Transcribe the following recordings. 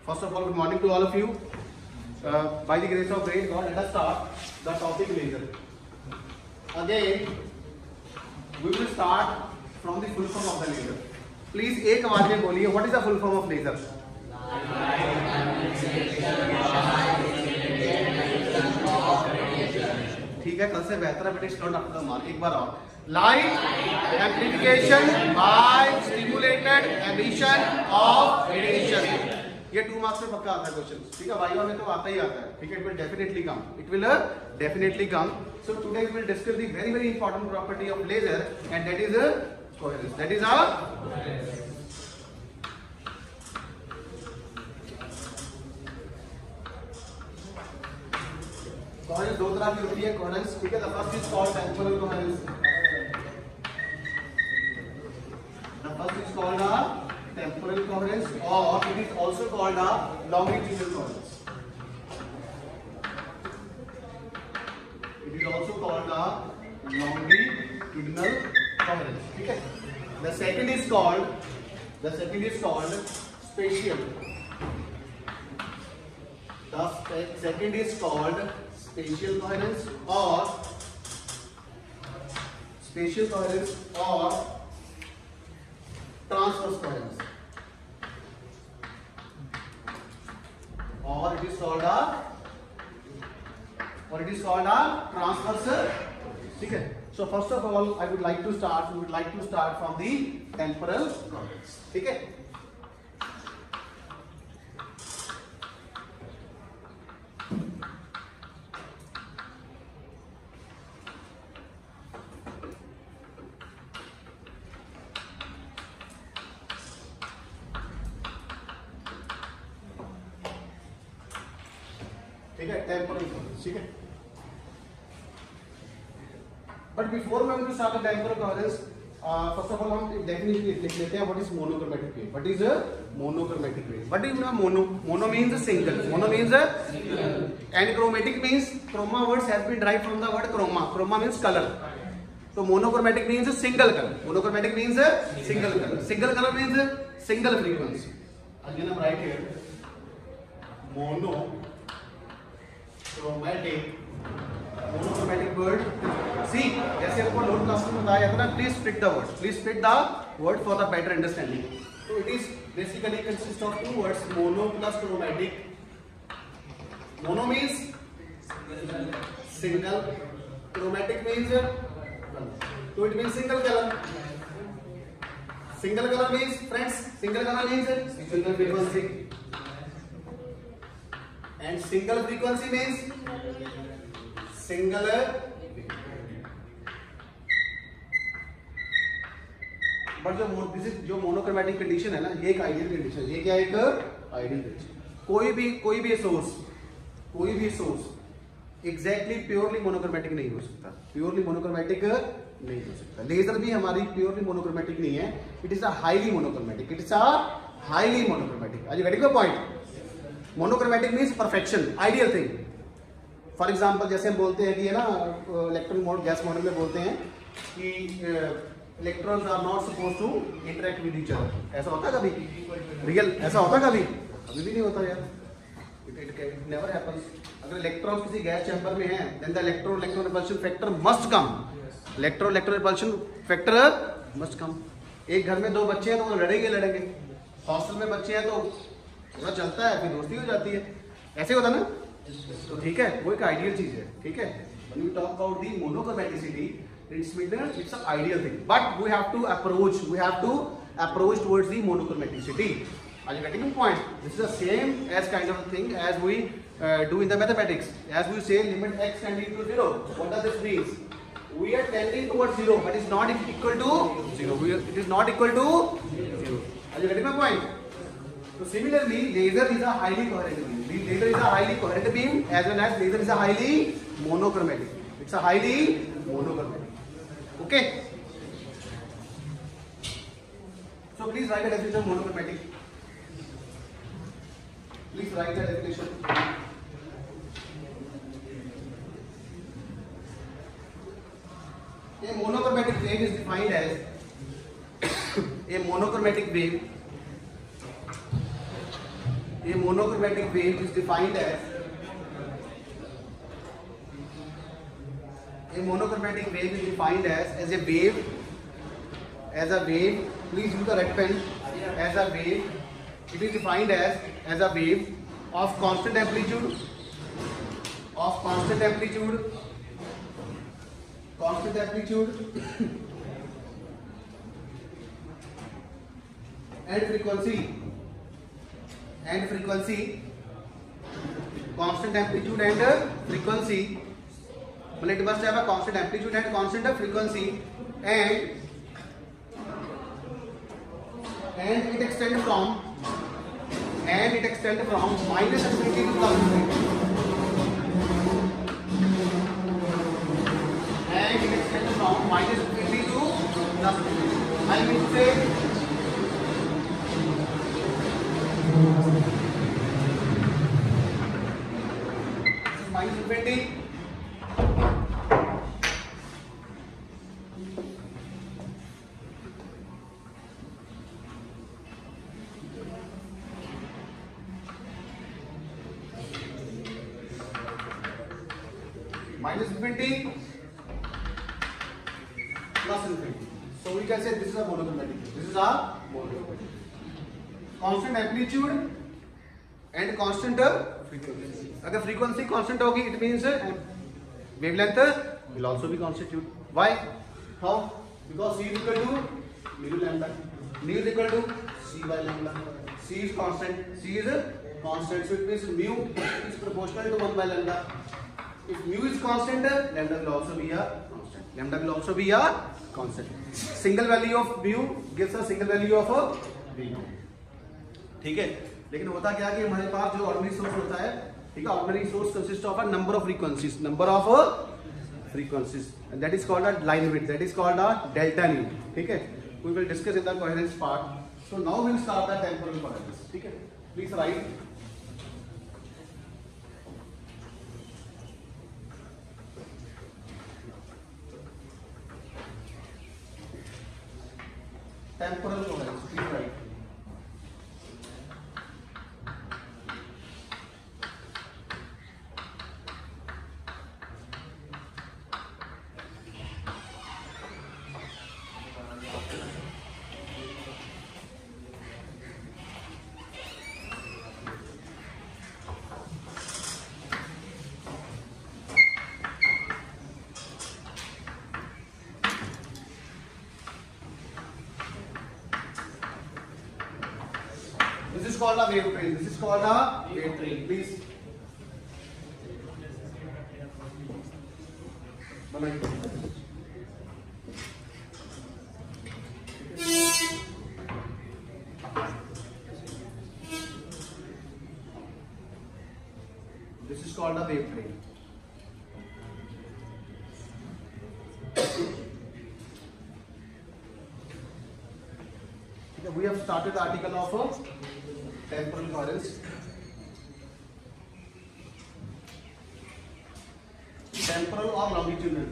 First of all, good morning to all of you. By the grace of great God, let us start the topic laser. Again, we will start from the full form of the laser. Please एक आवाज में बोलिए, what is the full form of laser? ठीक है, कल से बेहतर है बेटे, स्टूडेंट आपका मार्क एक बार और. Light amplification by stimulated emission of radiation. ये 2 मार्क्स में पक्का आता है क्वेश्चन. ठीक है, वाइवा में तो आता ही आता है. ठीक है, it will definitely come. It will definitely come. So today we will discuss the very very important property of laser, and that is coherence. That is our coherence. दो तरह की होती है coherence. ठीक है, the first is called temporal coherence. The first is called a temporal coherence, or it is also called a longitudinal coherence. It is also called a longitudinal coherence. ठीक है. The second is called spatial. The second is called spatial coherence or transverse coherence, or it is called a transverse. ठीक है. So first of all, we would like to start from the temporal coherence. ठीक है. ठीक है, temporal coherence. ठीक है. But before we to start the temporal coherence, first of all हम definitely लिख लेते हैं what is monochromatic wave. What is monochromatic wave? What is mono means single. Mono means and chromatic means chroma words has been derived from the word chroma. Chroma means colour. तो monochromatic means single colour. Monochromatic means single colour. Single colour means single frequency. Again हम right here monochromatic word. सी, जैसे आपको लोड class में बताया था ना, please split the word for the better understanding. तो it is basically consist of 2 words, mono plus chromatic. Mono means single, chromatic means तो it means single colour. Single colour means friends, single frequency. And single frequency means single. But जो monochromatic condition है ना, ये एक ideal condition. ये क्या है? एक आइडियल कंडीशन. कोई भी सोर्स एग्जैक्टली प्योरली मोनोक्रोमैटिक नहीं हो सकता. लेजर भी हमारी प्योरली मोनोक्रोमैटिक नहीं है. It is a highly monochromatic. Are you getting the point? Monochromatic means perfection, ideal thing. For example जैसे हम बोलते हैं कि है ना, इलेक्ट्रॉन मोड गैस मॉडल में बोलते हैं कि electrons are not suppose to interact with each other. ऐसा होता है कभी? रियल ऐसा होता है कभी भी नहीं होता यार. It never happens. अगर इलेक्ट्रॉन किसी गैस चैम्बर में है, then the electron repulsion factor must come. Electron repulsion factor must come. एक घर में 2 बच्चे हैं तो वो लड़ेंगे. हॉस्टल में बच्चे हैं तो थोड़ा चलता है, फिर दोस्ती हो जाती है. ऐसे होता ना. तो ठीक है, वो एक आइडियल चीज है. ठीक है. When we talk about the monochromaticity, it's an ideal thing, but we have to approach towards the monochromaticity. Are you getting the point? This is the same as kind of a thing as we do in the mathematics. As we say limit x tending to 0. What does this mean? We are tending towards 0, but it's not equal to 0. It is not equal to 0. Are you getting my point? So similarly, laser is a highly coherent beam. Laser is a highly coherent beam, as well as laser is a highly monochromatic. It's a highly monochromatic. Okay. So please write the definition of monochromatic. Please write the definition. A monochromatic wave is defined as a monochromatic wave A monochromatic wave is defined as a wave. Please use the red pen. As a wave, it is defined as a wave of constant amplitude, and frequency, constant amplitude and frequency. Well, it must have a constant amplitude and constant frequency, and it extends from minus infinity to plus infinity. And it extends from minus infinity to plus infinity. I mean to say, this is minus infinity. Minus infinity plus infinity. So we can say this is a monochromatic. Constant amplitude and constant frequency. अगर frequency constant होगी, it means wavelength will also be constant. Why? How? Because C is equal to mu lambda. Mu is equal to C by lambda. C is constant. So it means mu is proportional to 1 by lambda. If mu is constant, lambda will also be a constant. Single value of mu gives a single value of v. ठीक है, लेकिन होता क्या है कि हमारे पास जो ordinary source होता है, ठीक है, ordinary source consist of a number of frequencies and that is called a line width, that is called a delta nu. ठीक है, we will discuss in the coherence part. So now we will start the temporal coherence. ठीक है, please write. Temporal coherence, please write. This is called a wave train. Please. This is called a wave train. We have started the article of temporal coherence. Temporal or longitudinal.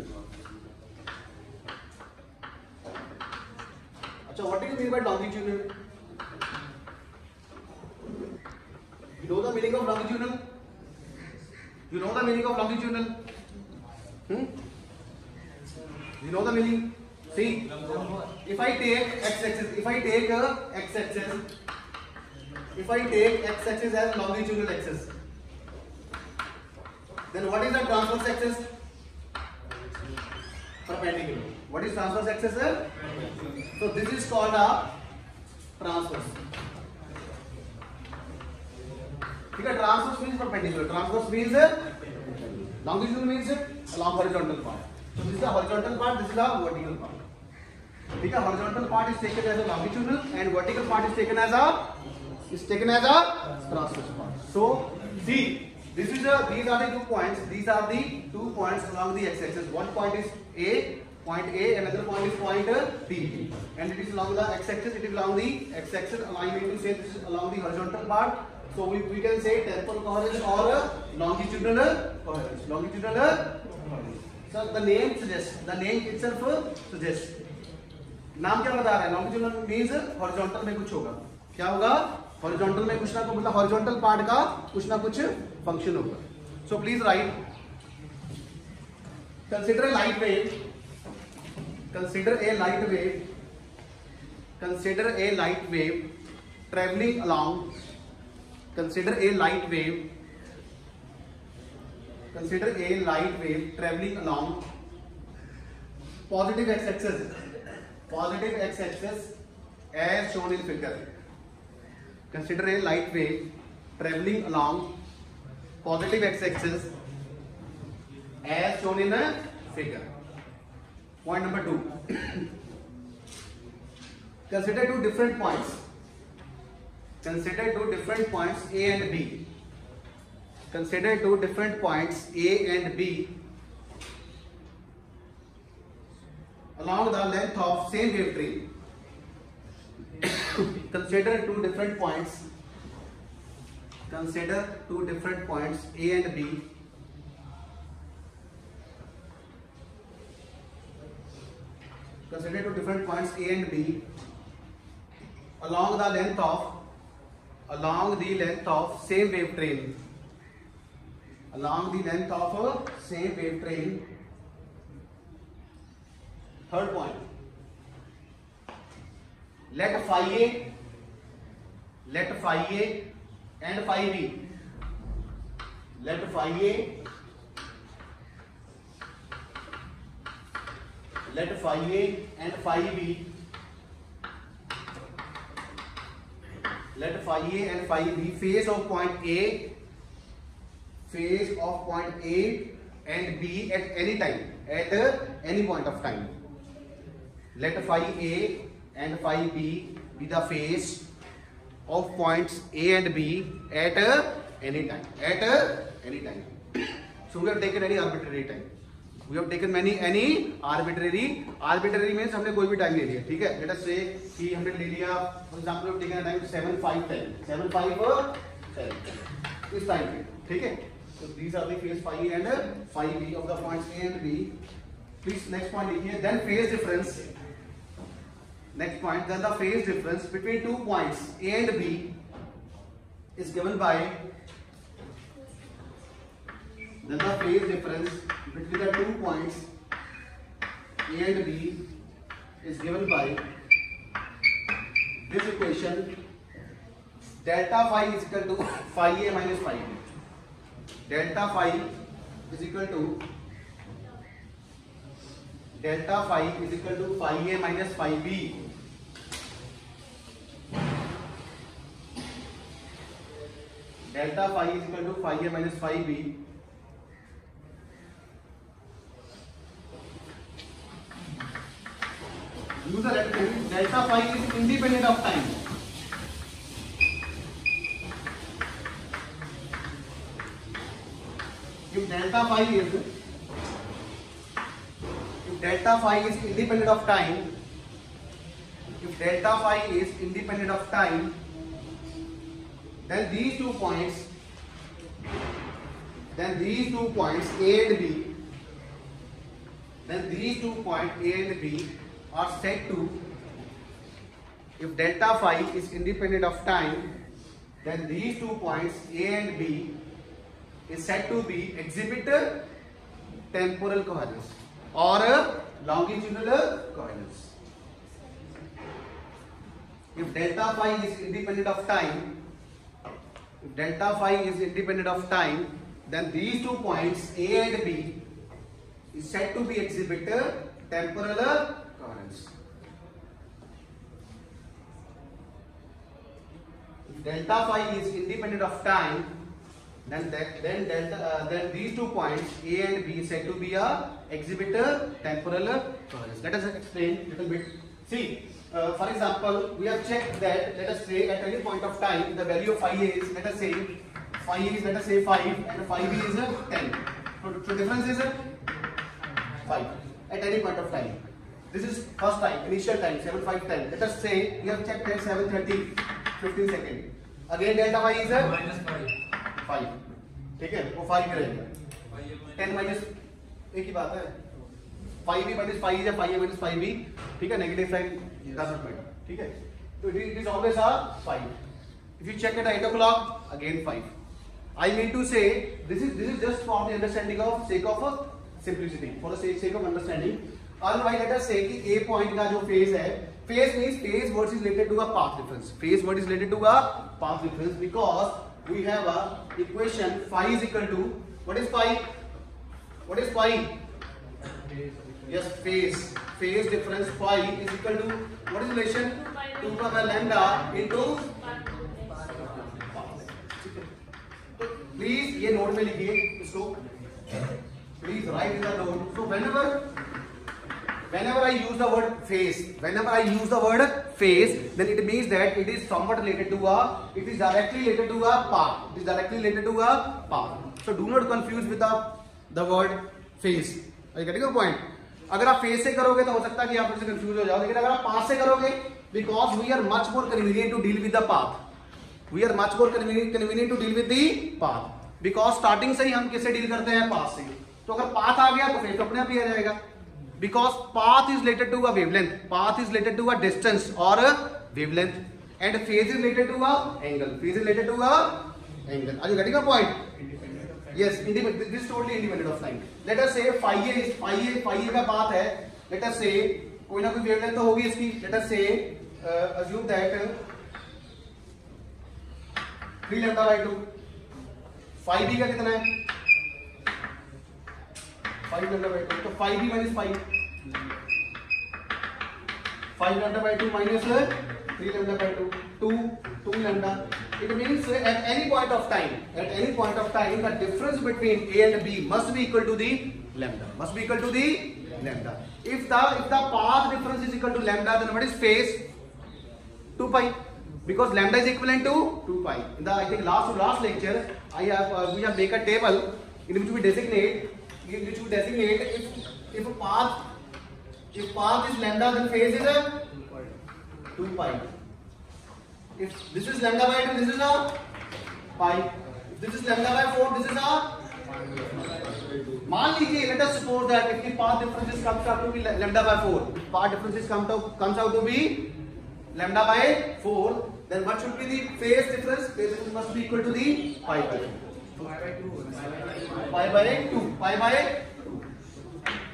Achha, what do you mean by longitudinal? You know the meaning of longitudinal? You know the meaning of longitudinal? You know the meaning? See, if I take x-axis, if I take x-axis as longitudinal axis, then what is the transverse axis? Perpendicular. What is transverse axis? So this is called a transverse. Okay, transverse means perpendicular. Transverse means longitudinal means along horizontal part. So this is a horizontal part. This is a vertical part. Okay, horizontal part is taken as a longitudinal, and vertical part is taken as a transverse part. So see, these are the 2 points. These are the 2 points along the x-axis. One point is point A, another point is point B, and it is along the x-axis. It is along the x-axis. I mean to say this is along the horizontal part. So we can say temporal coherence or longitudinal coherence. So the name suggests. The name itself suggests. नाम क्या बता रहा है? Longitudinal means horizontal में कुछ होगा. क्या होगा? हॉरिजॉन्टल में कुछ ना कुछ मतलब हॉरिजॉन्टल पार्ट का कुछ ना कुछ फंक्शन होगा. So please right, consider a light wave, consider a light wave, consider a light wave traveling along, consider a light wave, consider a light wave traveling along positive x-axis, positive x-axis as shown in figure. Consider a light wave traveling along positive x-axis as shown in a figure. Point number 2. Consider two different points. Consider two different points A and B. Consider two different points A and B along the length of same wave train. Consider two different points. Consider two different points A and B consider two different points A and B along the length of same wave train. Along the length of a same wave train. Third point. Let phi A and phi B. Let phi A and phi B. Let phi A and phi B phase of point A and B at any time, at any point of time. Let phi A and phi B be the phase of points A and B at any time. So we have taken any arbitrary time. We have taken any arbitrary means हमने कोई भी time ले लिया, ठीक है. Let us say कि हमने ले लिया for example we have taken a time 7:5:10 इस टाइम पे, ठीक है. So these are the phase phi A and phi B of the points A and B. Please next point लिखिए. Then phase difference. Next point. Then the phase difference between two points A and B is given by. Then the phase difference between the two points A and B is given by this equation. Delta phi is equal to phi A minus phi B. Delta phi is equal to phi A minus phi B. Delta phi is equal to phi A minus phi B. Use the letter delta phi is independent of time. If delta phi is independent of time, then these two points A and B, are said to, if delta phi is independent of time, then these two points A and B is said to be exhibit temporal coherence or longitudinal coherence. If delta phi is independent of time, then these two points A and B is said to be exhibit temporal coherence. If delta phi is independent of time, then these two points A and B is said to be exhibit temporal coherence. Let us explain a little bit. See, for example, we have checked that, let us say at any point of time the value of phi A is, let us say 5 and phi B is 10. So difference is 5 at any point of time. This is first time, initial time 7:5:10. Let us say we have checked at 7:30 15 seconds. Again delta phi is -5. ठीक है, वो 5 रहेगा. 10 minus एक ही बात है. 5B minus 5 या 5A minus 5B, ठीक है, नेगेटिव साइन doesn't matter, ठीक है. तो it is always 5. If you check at 8 o'clock, again 5. I mean to say, this is just for the understanding of sake of simplicity, for the sake of understanding. Otherwise, let us say कि A point का जो phase है, phase means phase what is related to a path difference. Phase what is related to a path difference, because we have a equation phi is equal to, what is phi? What is phi? Yes, phase difference phi is equal to, what is relation? 2 pi by lambda into. Please ये note में लिखिए इसको, please right in the note. So whenever I use the word phase, then it means that it is somewhat related to it is directly related to a path. So do not confuse with the word phase. Are you getting the point? अगर आप phase से करोगे तो हो सकता है कि आप उससे कंफ्यूज हो जाओ, लेकिन अगर आप path से करोगे, because we are much more convenient to deal with the path. We are much more convenient to deal with the path, because starting से ही हम किससे डील करते हैं? path से. तो अगर path आ गया तो phase अपने आप ही आ जाएगा, because path is related to a wavelength, path is related to a distance or a wavelength, and phase is related to a angle. Are you getting a point? Yes, this is totally independent of time. Let us say phi a का path है. Let us say कोई ना कोई wavelength तो होगी इसकी. Let us say assume that 3 lambda by 2. phi b का कितना है? 5 lambda by 2. तो phi b minus phi. 5 lambda by 2 minus 3 lambda by 2. 2 lambda. It means at any point of time, the difference between a and b must be equal to the lambda. If the path difference is equal to lambda, then what is phase? 2 pi. Because lambda is equivalent to 2 pi. In the, I think, last lecture, we have make a table in which we designate if path is lambda, then phase is 2 pi. If this is lambda by 2, this is a pi. If this is lambda by 4, this is a. मान लीजिए, let us suppose that if the path difference comes out to be lambda by 4, path difference comes out to be lambda by 4, then what should be the phase difference? Phase difference must be equal to the pi by 2. Pi by 2.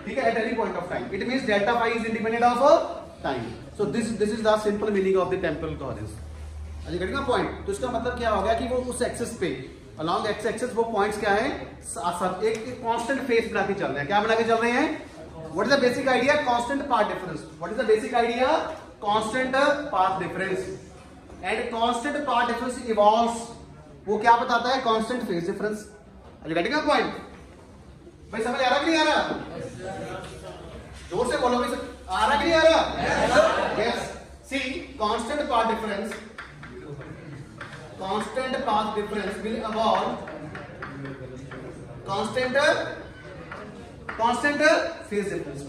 ठीक है, at any point of time. It means delta phi is independent of time. So this is the simple meaning of the temporal coherence. Are you getting a point? तो इसका मतलब क्या हो गया कि वो उस एक्सिस पे along x axis वो पॉइंट्स क्या है? एक कांस्टेंट फेज बना के चल रहे हैं. क्या बना के चल रहे हैं? What is the basic idea? Constant path difference. What is the basic idea? Constant path difference. And constant path difference evolves. वो क्या बताता है? Constant phase difference. Are you getting a point? भाई समझ आ रहा कि नहीं आ रहा? जोर से बोलो भाई, आ रहा कि नहीं आ रहा? Yes. See, constant path difference will evolve. Constant phase difference.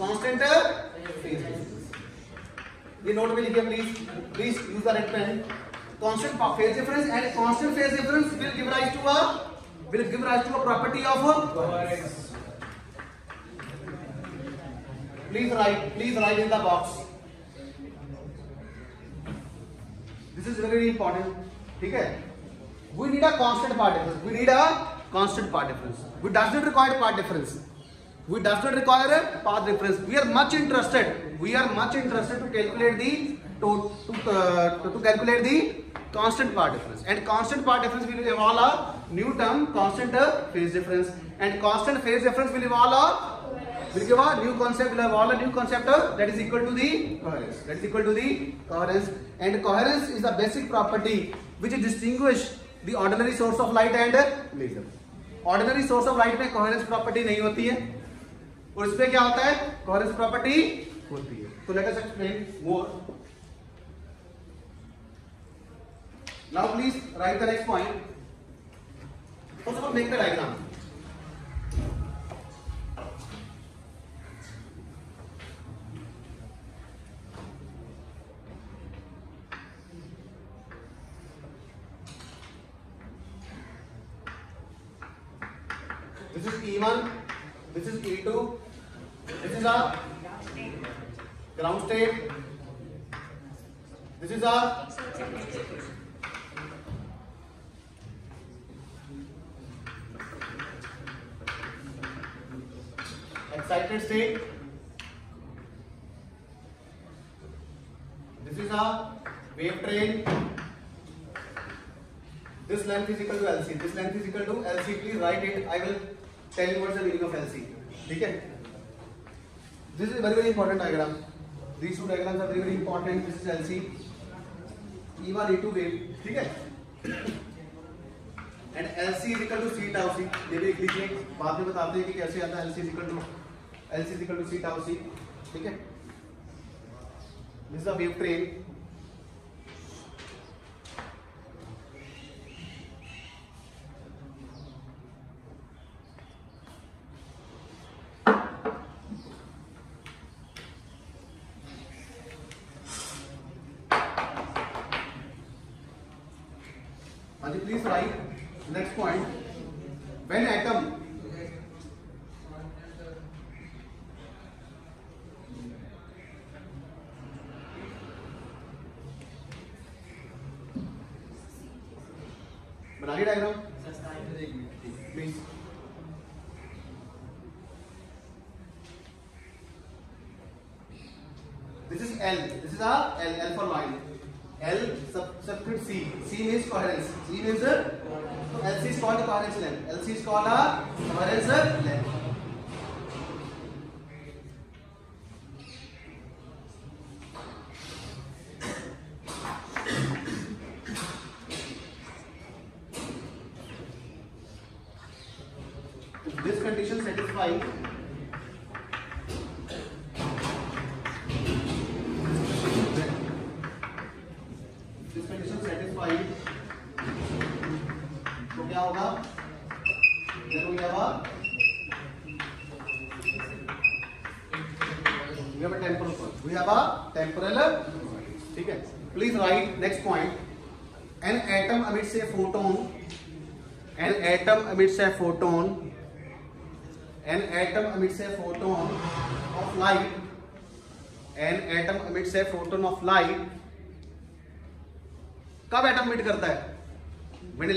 ये नोट में लिखिए please use the red pen. Constant phase difference and constant phase difference will give rise to a property of coherence. Please write in the box. This is very important. ठीक है? We need a constant path difference. We does not require path difference. We are much interested to calculate the constant path difference. And constant path difference will evolve a new term, constant phase difference. And constant phase difference will evolve a new concept that is equal to the coherence. And coherence is the basic property which distinguish the ordinary source of light and laser. Ordinary source of light में coherence property नहीं होती है, और इसमें क्या होता है? coherence property होती है. So let us explain more. Now please write the next point. First of all, make the diagram. This is E1, this is E2, this is a ground state, this is a excited state. This is a wave train. This length is equal to LC. This length is equal to LC. Please write it. I will tell you what's the meaning of LC. Okay? This is a very, very important diagram. These two diagrams are very, very important. This is LC. E1, E2 wave. Okay? And LC is equal to C tau C. ये भी लिख लीजिए. बाद में बताते हैं कि कैसे आता है. LC is equal to C tau C. ठीक है? This is a wave train. Please write next point. When atom बना ली diagram please. This is L. This is a L for line. L subscript C. C means coherence. C means LC is called a coherence length. LC is called a coherence length. If this condition satisfies, तो क्या होगा? देखो क्या हुआ? We have a temporal point. We have a temporal. ठीक है? Please write next point. An atom emits a photon. An atom emits a photon. An atom emits a photon of light. An atom emits a photon of light. कब atom मिट करता है? When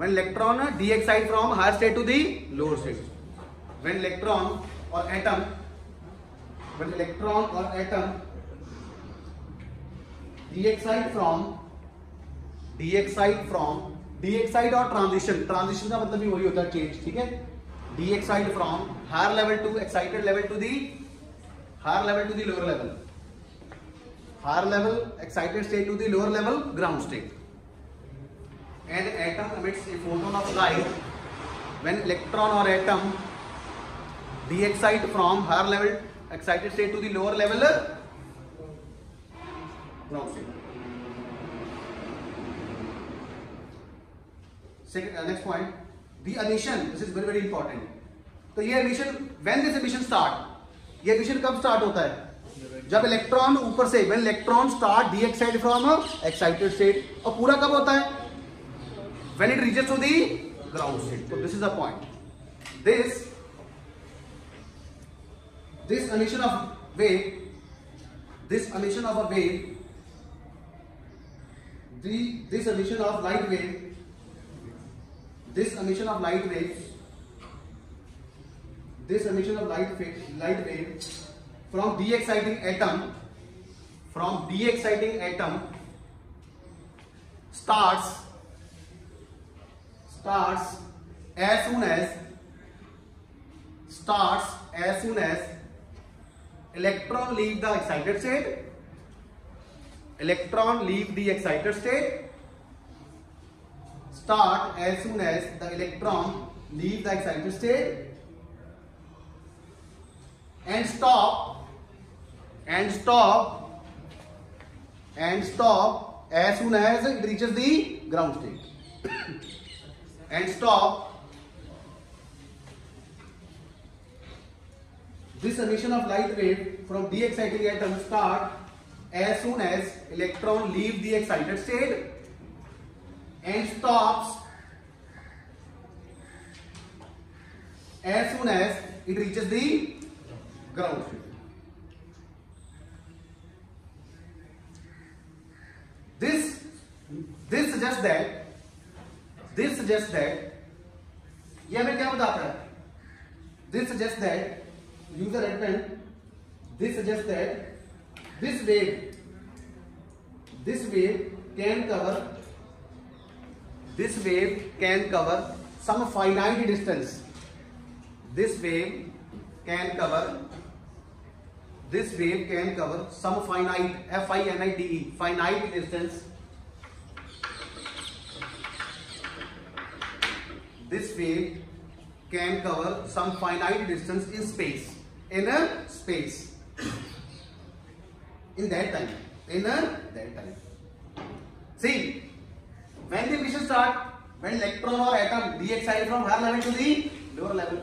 electron de-excite from higher state to the lower state. When electron or atom de-excite or transition का मतलब भी वही होता है, चेंज. ठीक है? de-excite from higher level to excited level to the higher level to the lower level. Higher level excited state to the lower level ground state. And atom emits a photon of light when electron or atom de-excite from higher level excited state to the lower level ground state. Second, next point, the emission. This is very, very important. तो ये emission, when this emission start, ये emission कब start होता है? जब electron ऊपर से, when electron start de-excite from excited state. और पूरा कब होता है? When it reaches to the ground state. So this is the point. This emission of wave, this emission of a wave, this emission of light wave, this emission of light wave, this emission of light wave from de-exciting atom starts as soon as electron leave the excited state. Start as soon as the electron leave the excited state and stop as soon as it reaches the ground state. And stop. This emission of light wave from de-exciting atom start as soon as electron leave the excited state and stops as soon as it reaches the ground state. This suggests that ये हमें क्या बताता है? this suggests that, use the red pen, this suggests that this wave can cover some finite distance. This wave can cover some finite, F-I-N-I-T-E, finite distance. This wave can cover some finite distance in space. In that time. See, when the emission start, when electron or atom de-excite from higher level to the lower level.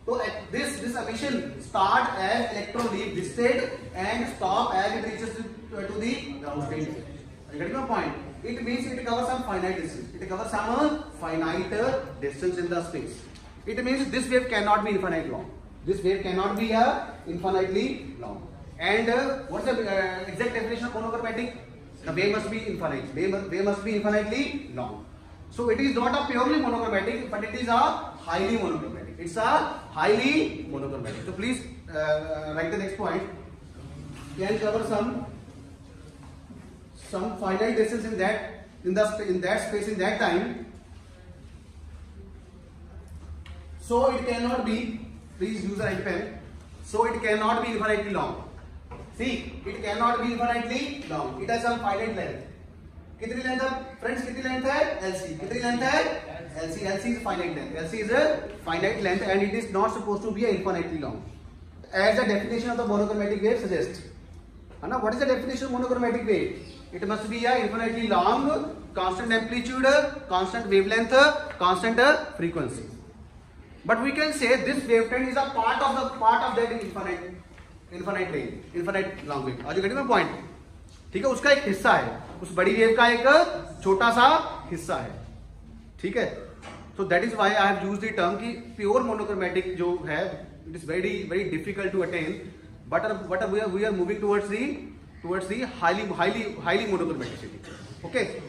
So this emission start as electron leave this state and stop as it reaches to the ground state. Are you getting my point? It means it covers some finite distance. It covers some finite distance in the space. It means this wave cannot be infinitely long. This wave cannot be infinitely long. And what's the exact definition of monochromatic? The wave must be infinite. Wave must be infinitely long. So it is not a purely monochromatic, but it is a highly monochromatic. It's a highly monochromatic. So please write the next point. Can cover some finite distance in that space in that time. So it cannot be. Please use a red pen. So it cannot be infinitely long. See, it cannot be infinitely long. It has some finite length. कितनी length है friends? कितनी length है? LC. कितनी length है? LC. LC is finite length. LC is a finite length and it is not supposed to be infinitely long. As the definition of the monochromatic wave suggests. What is the definition of monochromatic wave? It must be a infinitely long, constant amplitude, constant wavelength, constant frequency. But we can say this wavelength is a part of that infinite range, infinite long wave. Are you getting my point? ठीक है, उसका एक हिस्सा है, उस बड़ी wave का एक छोटा सा हिस्सा है. ठीक है, so that is why I have used the term कि pure monochromatic जो है, it is very difficult to attain, but we are moving towards the highly monochromaticity. Okay,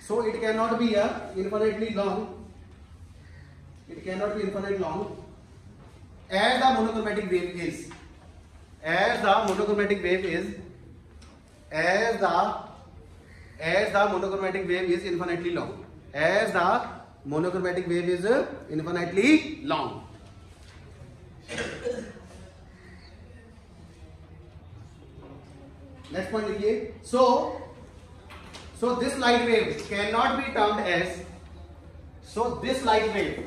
so it cannot be infinitely long. It cannot be infinitely long as the monochromatic wave is. As the monochromatic wave is infinitely long. As the monochromatic wave is infinitely long. Next point लिखिए. So this light wave cannot be termed as. So this light wave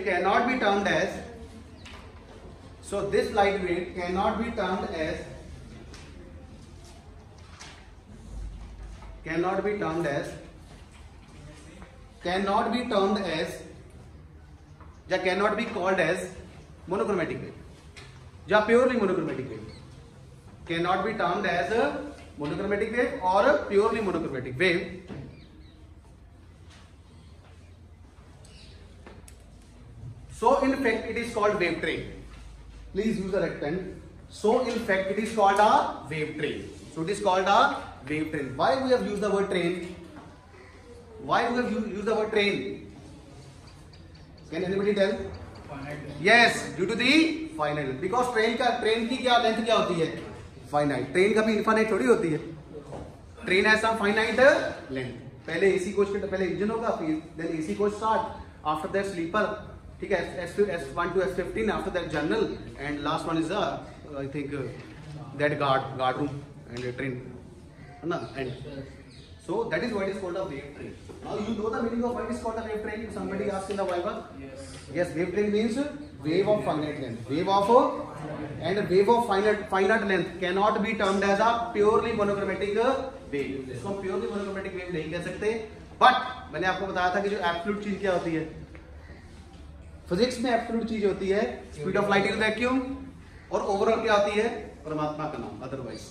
cannot be termed as. So this light wave cannot be termed as. Cannot be termed as या cannot be called as monochromatic wave या purely monochromatic wave. Cannot be termed as a monochromatic wave or a purely monochromatic wave. So in fact it is called wave train. Please use a red pen. So in fact it is called a wave train. So it is called a wave train. Why we have used the word train? Why we have used the word train? Can anybody tell? Yes, due to the finite length. Because train की क्या length क्या होती है? Finite. Train कभी infinite थोड़ी होती है. Train has some finite length. पहले AC कोच के पहले इंजन होगा, फिर then AC coach start. After that sleeper. ठीक है, S1 to S15. After that general and last one is I think that guard room and a train. And so that is why it is called a wave train. Now you know the meaning of why it is called a wave train. If somebody asks in the Viva, yes, wave train means wave of finite length. Wave of finite length cannot be termed as a purely monochromatic wave. इसको हम purely monochromatic wave नहीं कह सकते. But मैंने आपको बताया था कि जो absolute चीज क्या होती है? फिजिक्स में absolute चीज होती है speed of light in vacuum और overall क्या होती है? परमात्मा का नाम. Otherwise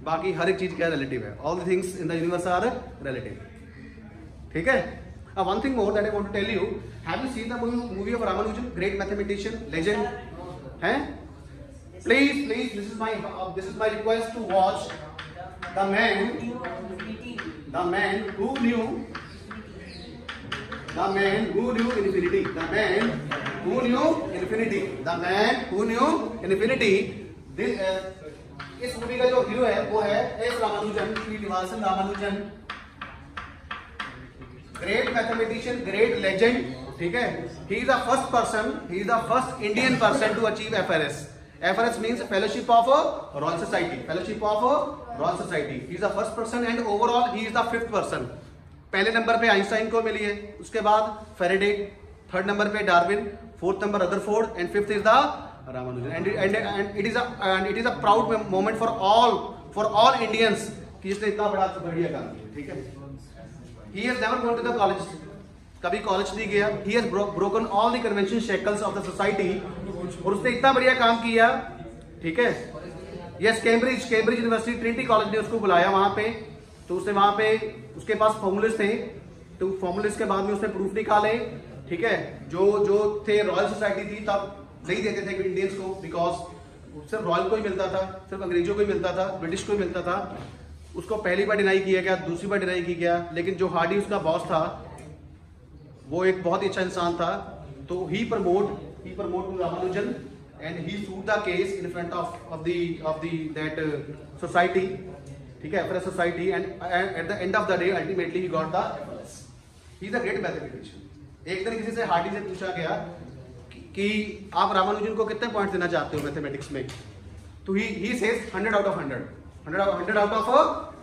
बाकी हर एक चीज क्या रिलेटिव है. All the things in the universe are relative. ठीक है. One thing more that I want to tell you, have you seen the movie of Ramanujan, great mathematician, legend हैं? Please this is my request to watch the man who knew infinity. The man who knew infinity, the man who knew infinity. इस movie का जो hero है वो है S Ramanujan, Srinivasan Ramanujan, great mathematician, great legend, ठीक है. He is the first person, he is the first Indian person to achieve FRS. FRS means Fellowship of Royal Society. Fellowship of Royal Society. He is the first person and overall he is the 5th person. पहले number पे Einstein को मिली है, उसके बाद Faraday, 3rd number पे Darwin, 4th number Rutherford and 5th is the Ramanujan. And it is a proud moment for all Indians कि जिसने इतना बड़ा बढ़िया काम किया, ठीक है. He has never gone to the college. कभी कॉलेज नहीं गया. He has broken all the convention shackles of the society. और उसने इतना बढ़िया काम किया, ठीक है. Yes, Cambridge university, Trinity college ने उसको बुलाया वहां पे. तो उसने वहां पे, उसके पास फॉर्मूलेस थे, तो फॉर्मूलेस के बाद में उसने प्रूफ निकाले, ठीक है. जो थे रॉयल सोसाइटी थी तब नहीं देते थे इंडियंस को, बिकॉज सिर्फ रॉयल को ही मिलता था, सिर्फ अंग्रेजों को ही मिलता था, ब्रिटिश को ही मिलता था. उसको पहली बार डिनाई किया गया, दूसरी बार डिनाई किया गया, लेकिन जो हार्डी उसका बॉस था वो एक बहुत ही अच्छा इंसान था. तो he promote to Ramanujan and he sued the case in front of that society, ठीक है, FRS society, and at the end of the day ultimately he got the FRS. He is a great mathematician. एक दिन किसी से Hardy से पूछा गया कि आप रामानुजन को कितने पॉइंट्स देना चाहते हो मैथमेटिक्स में, तो he says 100 out of 100. 100 out of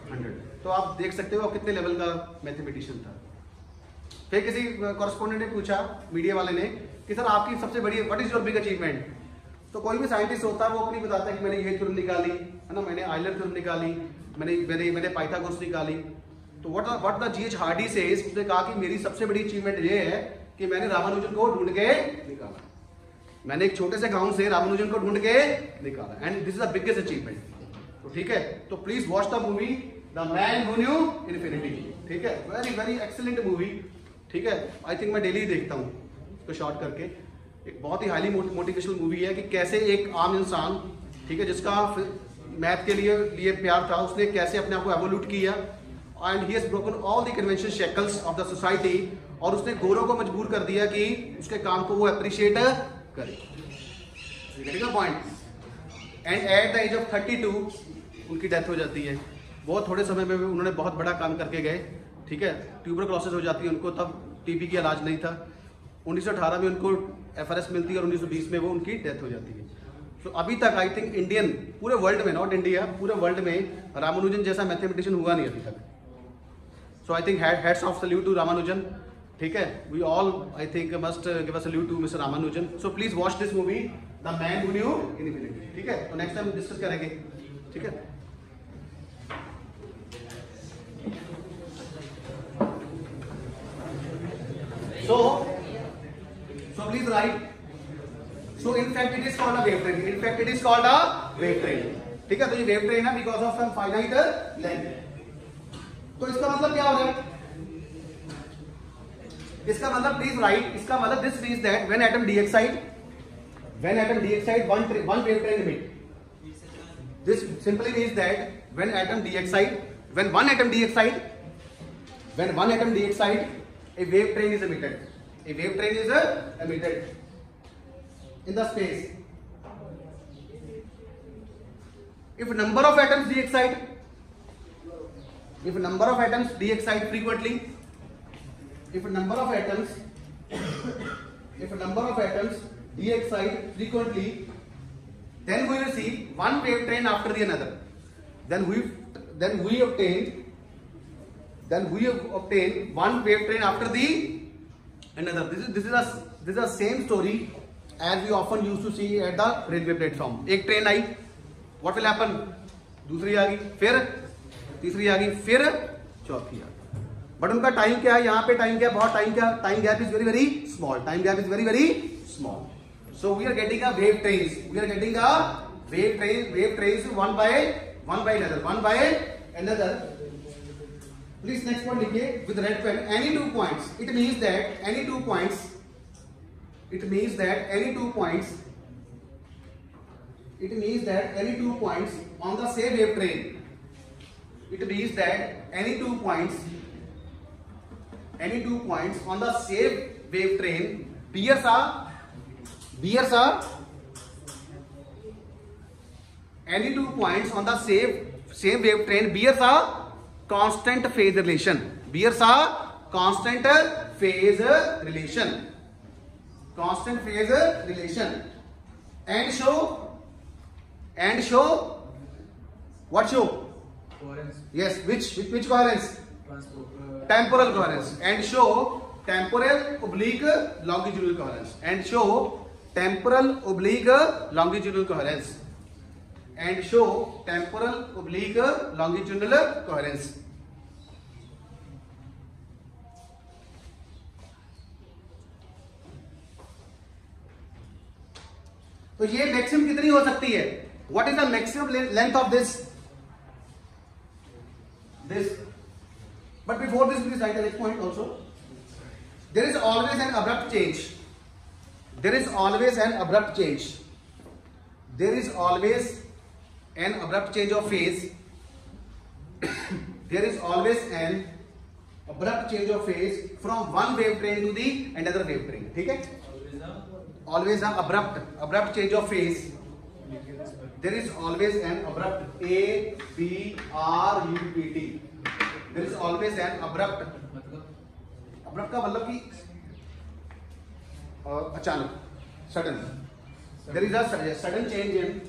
100. तो आप देख सकते हो कितने लेवल का मैथमेटिशियन था. फिर किसी कॉरेस्पोंडेंट ने पूछा, मीडिया वाले ने, कि सर आपकी सबसे बड़ी what is your big achievement. तो कोई भी साइंटिस्ट होता है वो अपनी बताता है कि मैंने ये थ्योरम निकाली है ना, मैंने आयलर थ्योरम निकाली, मैंने पाइथागोरस निकाली. तो what the GH Hardy says, उसने कहा कि मेरी सबसे बड़ी अचीवमेंट ये है कि मैंने रामानुजन को ढूंढ के निकाला. मैंने एक छोटे से गांव से रामानुजन को ढूंढ के निकाला, and this is the biggest achievement. तो ठीक है, तो please watch the movie the man who knew infinity. ठीक है, वेरी वेरी एक्सीलेंट मूवी. ठीक है, आई थिंक मैं डेली देखता हूँ इसको शॉर्ट करके. एक बहुत ही हाईली मोटिवेशनल मूवी है कि कैसे एक आम इंसान, ठीक है, जिसका मैथ के लिए प्यार था, उसने कैसे अपने आप को एवोल्यूट किया, and he has broken all the convention shackles of the society, और उसने गोरों को मजबूर कर दिया कि उसके काम को वो अप्रिशिएट करे. Getting a point. And at the age of 32 उनकी डेथ हो जाती है. बहुत थोड़े समय में उन्होंने बहुत बड़ा काम करके गए. ठीक है, ट्यूबरक्लोसिस हो जाती है उनको, तब टीबी की इलाज नहीं था. 1918 में उनको FRS मिलती है और 1920 में वो उनकी डेथ हो जाती है. तो अभी तक आई थिंक इंडियन, पूरे वर्ल्ड में, नॉट इंडिया, पूरे वर्ल्ड में रामानुजन जैसा मैथमेटिशियन हुआ नहीं अभी तक. So I think hats off salute to Ramanujan. ठीक है, we all I think must give a salute to mister Ramanujan. So please watch this movie the man who knew infinity. ठीक है, तो नेक्स्ट टाइम डिस्कस करेंगे. ठीक है, so please write. So in fact it is called a wave train. In fact it is called a wave train. ठीक है, तो ये wave train है because of some finite length. तो इसका मतलब क्या हो रहा है? इसका मतलब please write. इसका मतलब this means that when atom d excite, one wave train emit. This simply means that when one atom d excite, a wave train is emitted. A wave train is emitted in the space. If number of atoms d excite frequently, if number of atoms d excite frequently, then we will see one wave train after the another. Then we obtain one wave train after the another. This is the same story as we often used to see at the railway platform. एक train I, what will happen? दूसरी आ गई, फिर तीसरी आ गई, फिर चौथी आ गई. But उनका टाइम क्या है? यहाँ पे टाइम क्या, बहुत time gap is very small. Time gap is very small. So we are getting a wave trains. Wave trains one by another. Please next one लिखिए with red pen. Any 2 points. It means that any 2 points on the same wave train. It means that any 2 points on the same wave train pairs are bears are any 2 points on the same wave train bears a constant phase relation. Bears a constant phase relation. Constant phase relation. And show what show? Coherence. Yes, which coherence? Temporal coherence. And show temporal oblique longitudinal coherence. And show temporal oblique longitudinal coherence. And show temporal oblique longitudinal coherence. तो ये maximum कितनी हो सकती है? What is the maximum length of this? But before this, please write the next point also. There is always an abrupt change. There is always an abrupt change. There is always an abrupt change of phase. There is always an abrupt change of phase from one wave train to the another wave train. ठीक है? Always an abrupt change of phase. There is always an abrupt A B R U P T. There is always an abrupt का मतलब कि अचानक, sudden. There is a sudden change in.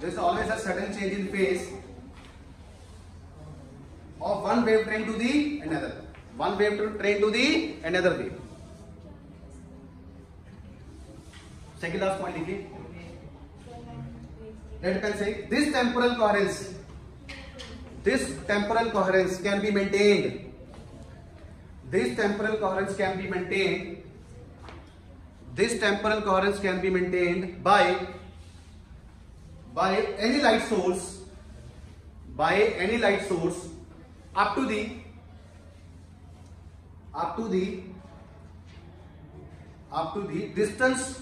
There is always a sudden change in phase of one wave train to the another. One wave train to the another wave. Second last point लिखिए. Let us say this temporal coherence can be maintained. This temporal coherence can be maintained. This temporal coherence can be maintained by any light source. By any light source up to the distance.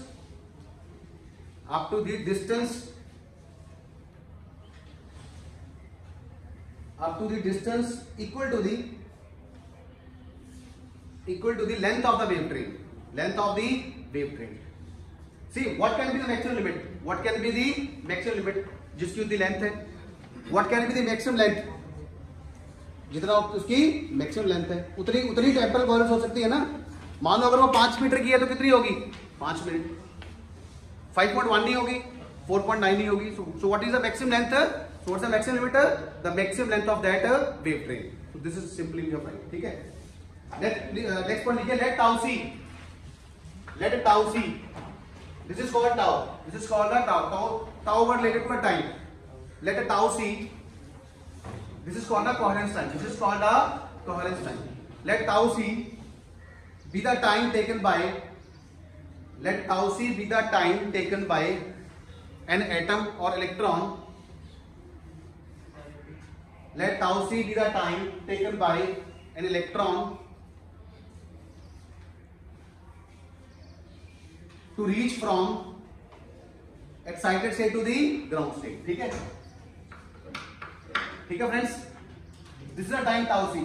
Up to the distance equal to the length of the wave train. Length of the wave train. See, what can be the maximum limit? What can be the maximum limit? जिसकी उतनी length है. What can be the maximum length? जितना उसकी maximum length है उतनी temporal coherence हो सकती है ना. मान लो अगर वो 5 मीटर की है तो कितनी होगी? 5 मिनट. 5.1 नहीं होगी, 4.9 नहीं होगी. So what is the maximum length? So what's the maximum limit? The maximum length of that wave train. So this is simply your point. ठीक है. Next point लिखिए. Let tau c. This is called tau. This is called a tau. Tau word related to a time. Let a tau c. This is called a coherence time. This is called a coherence time. Let tau c be the time taken by. Let tau c be the time taken by an atom or electron. Let tau c be the time taken by an electron to reach from excited state to the ground state. ठीक है friends. This is the time tau c.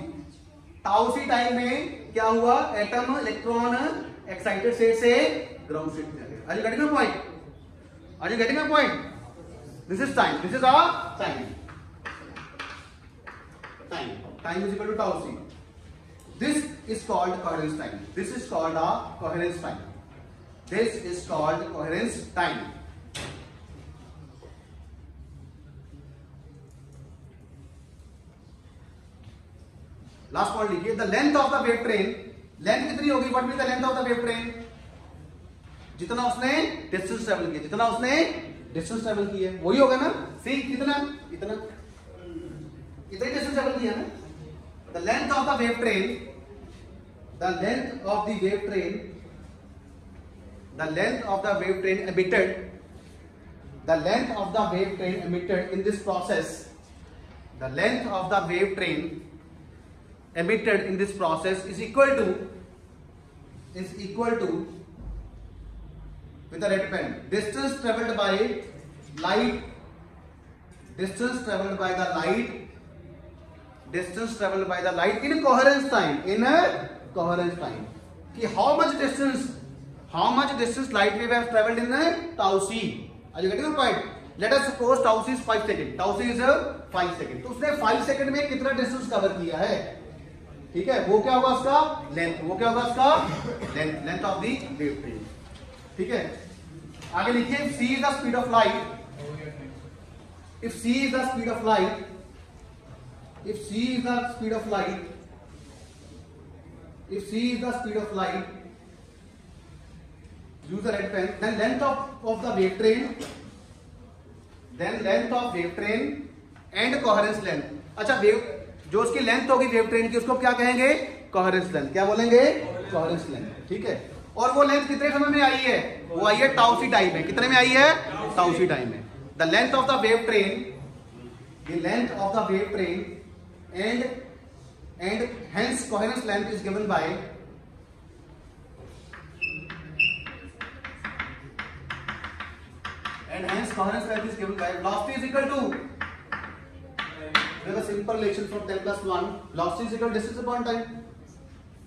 tau c time में क्या हुआ? Atom electron excited state से ground state में आ गया. Are you getting my point? Are you getting my point? This is time. This is our time. Time is equal to tau c. This is called coherence time. This is called a coherence time. This is called coherence time. Last point लिखिए. The length of the wave train. Length कितनी होगी? What will be the length of the wave train? जितना उसने distance travel किया, वही होगा ना. सी कितना इतना डिस्टेंस ट्रेवल किया ना. The length of the wave train emitted in this process. The length of the wave train emitted in this process is equal to with a red pen distance traveled by light in coherence time. कि how much how much distance light wave has traveled in tau c. Are you getting the point? Let us suppose tau c is 5 second. Tau c is 5 second. तो उसने 5 second में कितना distance cover किया है, ठीक है, वो क्या होगा उसका लेंथ, वो क्या होगा उसका length of the wave train, ठीक है। आगे लिखिए, if c is the speed of light, if c is the speed of light, if c is the speed of light, if c is the speed of light, use the red pen, then length of the wave train, then length of wave train and coherence length. अच्छा, wave जो उसकी length होगी wave train की उसको क्या कहेंगे, coherence length. क्या बोलेंगे, कोहेरेंस लेंथ, ठीक है। और वो लेंथ कितने समय में आई है, वो आई है टाउ सी टाइम में। कितने में आई है, टाउ सी टाइम में। The length of the wave train, the length of the wave train and hence coherence length is given by and hence coherence length is given by velocity is equal to, we have a simple relation from 10 plus 1, velocity is equal to distance upon time.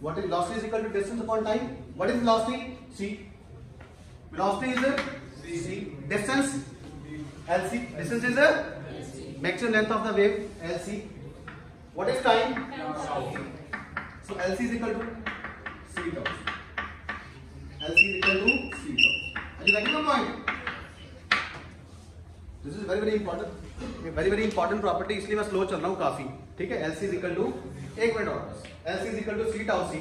What is velocity is equal to distance upon time? What is velocity? C. Velocity is c. Distance LC. Distance is maximum length of the wave LC. What is time? So LC is equal to c tau. LC is equal to c tau. Are you getting the point? This is very very important property, इसलिए मैं slow चल रहा हूँ काफी, ठीक है। LC is equal to, एक minute और, LC is equal to C tau C,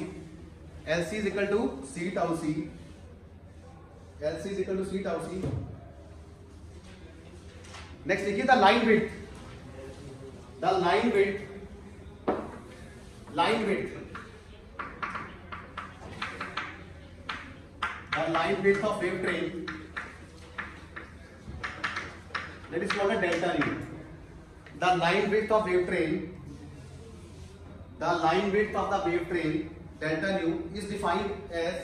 LC is equal to C tau C, LC is equal to C tau C. Next लिखिए the line width, the line width, line width, the line width of wave train, that is called a delta nu. The line width of wave train, the line width of the wave train delta nu is defined as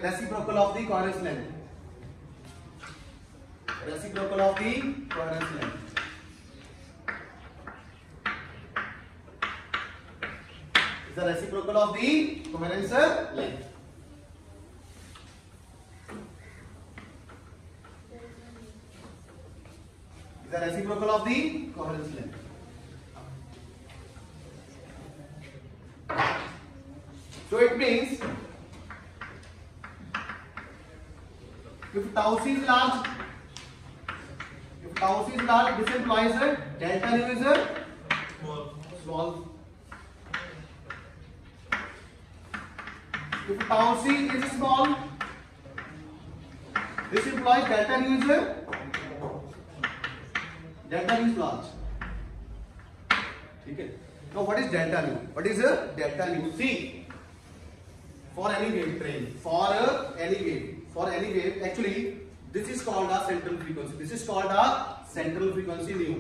reciprocal of the coherence length, reciprocal of the coherence length. Is the reciprocal of the coherence length. The reciprocal of the coherence length. So it means if tau c is large, if tau c is large, this implies that delta nu is small. If tau c is small, this implies delta nu is delta nu is large, ठीक है। Now what is delta nu? What is delta nu? See, for any wave train, for any wave, actually this is called a central frequency. This is called a central frequency nu.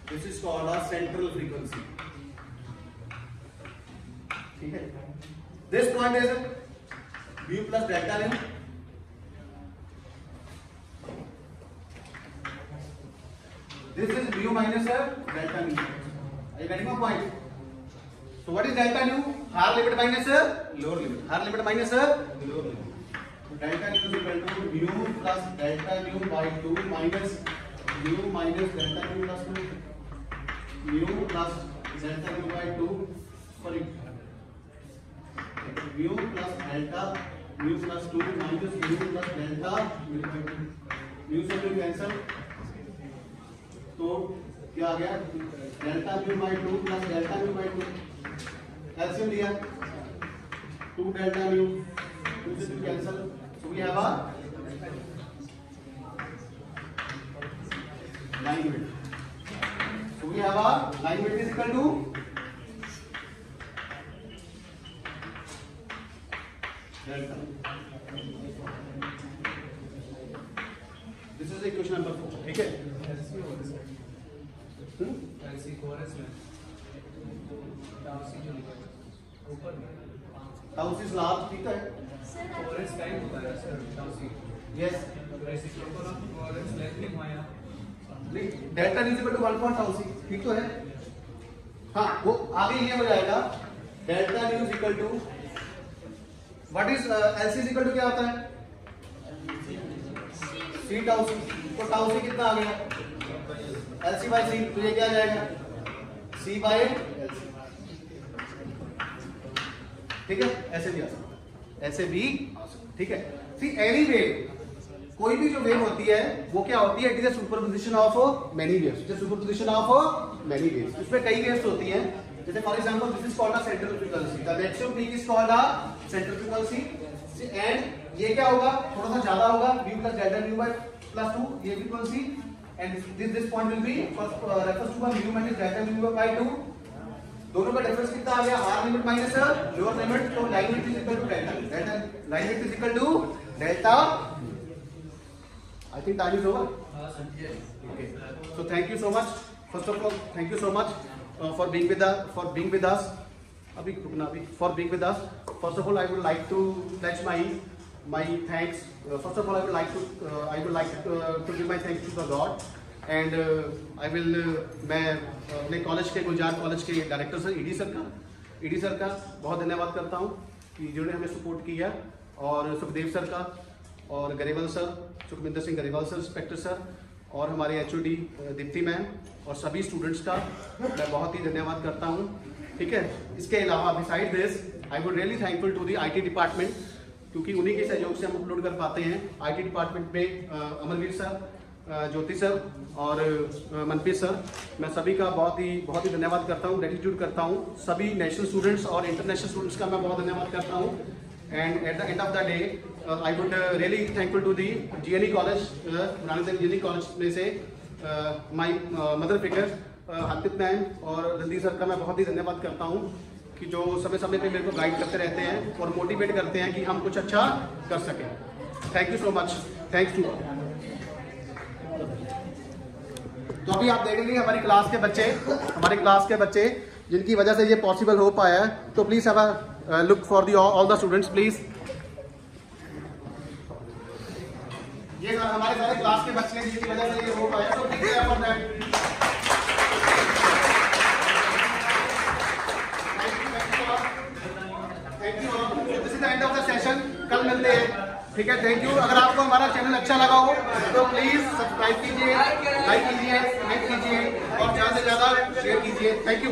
This is called a central frequency, ठीक है। This point is mu plus delta nu. This is mu minus delta nu. Are you getting my point? So what is delta nu? Higher limit minus lower limit. Higher limit minus lower limit. So delta nu is equal to mu plus delta nu by 2 minus mu minus delta nu plus 2. Mu plus delta nu by 2. Sorry. Mu plus delta mu plus 2 minus mu plus delta mu by 2. Mu से mu cancel. तो क्या आ गया, delta mu by 2 plus delta mu by 2, LCM लिया 2 delta mu, 2 से 2 cancel, so we have a line width, so we have a line width is equal to delta. This is equation number 4, ठीक है। LC coherence length tau c जो लिखा है ऊपर में tau सी large, ठीक है। कोहेरेंस टाइम होता है sir tau C, yes. Reciprocal of coherence length लिखवाया नहीं, delta is equal to 1 tau C, ठीक तो है। हाँ, वो आगे ये हो जाएगा delta nu is equal to what is LC is equal to क्या होता है? C tau C. तो टाउ सी कितना आ गया? LC by C. तो ये क्या आ जाएगा? C by LC. ठीक है, ऐसे भी आ सकता है, ऐसे भी आ सकता है। ठीक है, सी एनी वेव, कोई भी जो वेव होती है वो क्या होती है? It is a superposition of many waves. It is superposition of many waves. इसमें कई वेव्स होती हैं, जैसे for example this is called a centrifugal c. The maximum peak is called a centrifugal c. And ये क्या होगा? थोड़ा सा ज्यादा होगा, v plus delta mu by plus 2, ये भी equal c. And this point will be refers to mu minus delta mu bye 2। दोनों का डिफरेंस कितना आ गया? r limit minus lower limit. तो line width is equal to delta, line width is equal to delta. I think time is over. Okay. So thank you so much. First of all, thank you so much for being with us. For being with us. First of all, I would like to pledge my thanks. First of all, I would like to give my thanks to the God. And I will मैं अपने college के गुलजार college के director sir ED sir का बहुत धन्यवाद करता हूँ कि जिन्होंने हमें सपोर्ट किया, और सुखदेव सर का, और Grewal sir, Sukhvinder Singh Grewal sir, inspector sir, और हमारे एचओडी दीप्ति मैम, और सभी स्टूडेंट्स का मैं बहुत ही धन्यवाद करता हूँ। ठीक है, इसके अलावा beside this I would really thankful to the IT department, क्योंकि उन्हीं के सहयोग से हम अपलोड कर पाते हैं। आईटी डिपार्टमेंट में अमरवीर सर, ज्योति सर और मनप्रीत सर, मैं सभी का बहुत ही धन्यवाद करता हूँ, ग्रेटिट्यूड करता हूँ। सभी नेशनल स्टूडेंट्स और इंटरनेशनल स्टूडेंट्स का मैं बहुत धन्यवाद करता हूँ। And at the end of the day, I would really thankful to the GNE College, Ranadev GNE College में से my mother figure Harpreet ma'am और रणदीप सर का मैं बहुत ही धन्यवाद करता हूँ कि जो समय समय पे मेरे को गाइड करते रहते हैं और मोटिवेट करते हैं कि हम कुछ अच्छा कर सकें। Thank you so much, thanks too. तो अभी आप देखेंगे हमारी क्लास के बच्चे जिनकी वजह से ये पॉसिबल हो पाया है। तो please have a look for the all the students please. ये हमारे सारे क्लास के बच्चे हैं जिनकी वजह से ये हो पाया, तो please clap for that. Thank you all. This is the end of the session. कल मिलते हैं, ठीक है। Thank you. अगर आपको हमारा चैनल अच्छा लगा हो तो प्लीज सब्सक्राइब कीजिए, लाइक कीजिए, कमेंट कीजिए और ज्यादा से ज्यादा शेयर कीजिए। Thank you.